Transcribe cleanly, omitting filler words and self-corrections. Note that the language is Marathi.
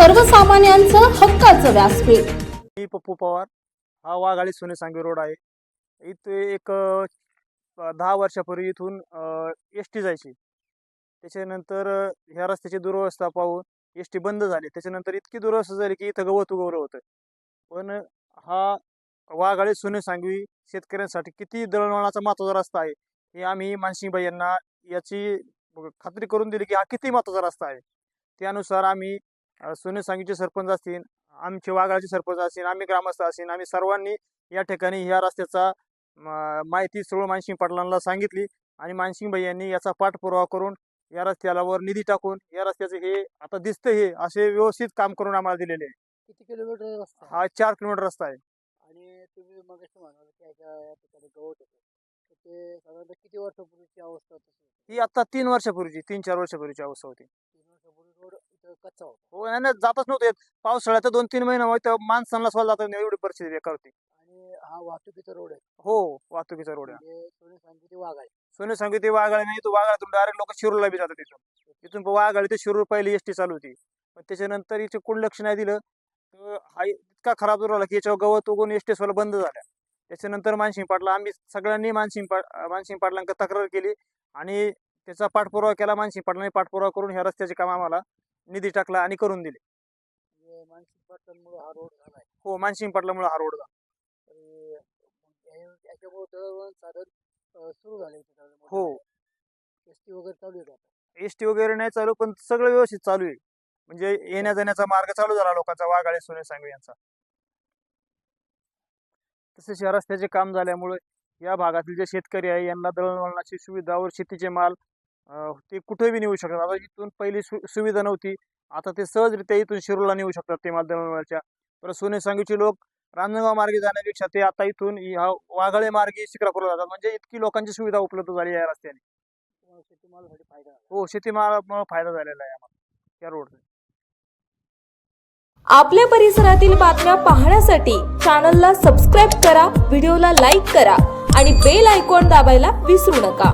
सर्वसामान्यांचं हक्काचं व्यासपीठ। मी पप्पू पवार, हा वाघाळी सोनेसांगवी रोड आहे। इथे एक 10 वर्षापूर्वी इथून एसटी जायची। त्याच्यानंतर ह्या रस्त्याची दुरवस्था पाहून एसटी बंद झाली। त्याच्यानंतर इतकी दुरवस्था झाली की इथं गवत उगवलं होतं। पण हा वाघाळी सोनेसांगवी शेतकऱ्यांसाठी किती दळणवळणाचा महत्त्वाचा रस्ता आहे हे आम्ही मानसिंगभाई यांना याची खात्री करून दिली की हा किती महत्त्वाचा रस्ता आहे। त्यानुसार आम्ही सोनेसांगवीचे सरपंच असतील, आमचे वाघाळीचे सरपंच असतील, आम्ही ग्रामस्थ असतील, आम्ही सर्वांनी या ठिकाणी ह्या रस्त्याचा माहिती सर्व मानसिंग पाटलांना सांगितली आणि मानसिंगभाई यांनी याचा पाठपुरावा करून या रस्त्याला वर निधी टाकून या रस्त्याचे हे आता दिसतं हे असे व्यवस्थित काम करून आम्हाला दिलेले आहे। किती किलोमीटर रस्ता आहे? हा 4 किलोमीटर रस्ता आहे। आणि तुम्ही मगाशी म्हणाल की या ठिकाणी गवत होतं, तर ते साधारणतः किती वर्षापूर्वीची अवस्था तशी होती? ही आता 3 वर्षापूर्वीची 3-4 वर्षापूर्वीची अवस्था होती। 3 वर्षापूर्वी रोड इथं कच्चा होता हो, नाही जातच नव्हते। पावसाळ्यात 2-3 महिने होते, माणसांना सुद्धा जाता एवढी परिस्थिती बेकार होती। आणि हा वाहतुकीचा रोड आहे, हो, वाहतुकीचा रोड आहे। म्हणजे सोनेसांगवी ते वाघाळी. सोनेसांगवी ते वाघाळी नाही, तो वाघाळीतून डायरेक्ट लोक शिरूरला बी जातात तिथून। तिथून वाघाळी ते शिरूर पहिली एसटी चालू होती, पण त्याच्यानंतर इथे कोण लक्ष नाही दिलं तर हा इतका खराब झाला की याच्यावर गवत उगवून एसटी सोला बंद झाल्या। त्याच्यानंतर मानसिंग पाटला आम्ही सगळ्यांनी मानसिंग पाटलांकडे तक्रार केली आणि त्याचा पाठपुरावा केला। मानसिंग पाटलांनी पाठपुरावा करून ह्या रस्त्याचे काम आम्हाला निधी टाकला आणि करून दिले। म्हणजे मानसिंग पाटलांमुळे हा रोड झालाय। हो, मानसिंग पाटलामुळे हा रोड झाला। तरी याच्यामुळे दळणवळण साधन सुरू झाले होते। हो, एसटी वगैरे चालू आहे का आता? एसटी वगैरे नाही चालू, पण सगळं व्यवस्थित चालू आहे। म्हणजे येण्या जाण्याचा मार्ग चालू झाला लोकांचा वाघाळी सोनेसांगवी यांचा। तसेच या रस्त्याचे काम झाल्यामुळे या भागातील जे शेतकरी आहे यांना दळणवळणाची सुविधा व शेतीचे माल ते कुठेही नेऊ शकतात। आता इथून पहिली सुविधा नव्हती, आता ते सहजरित्या इथून शिरूरला नेऊ शकतात ते माल दळणवळणाच्या। परत सोनेसांगवीचे लोक रांजणगाव मार्गे जाण्यापेक्षा ते आता इथून ह्या वाघाळे मार्गे शिक्रापूरला जातात। म्हणजे इतकी लोकांची सुविधा उपलब्ध झाली या रस्त्याने। शेतीमालासाठी फायदा झाला. हो, शेतीमालामुळे फायदा झालेला आहे आम्हाला या रोडचा। आपल्या परिसरातील बातम्या पाहण्यासाठी चॅनलला सबस्क्राईब करा, व्हिडिओला लाईक करा आणि बेल आयकॉन दाबायला विसरू नका।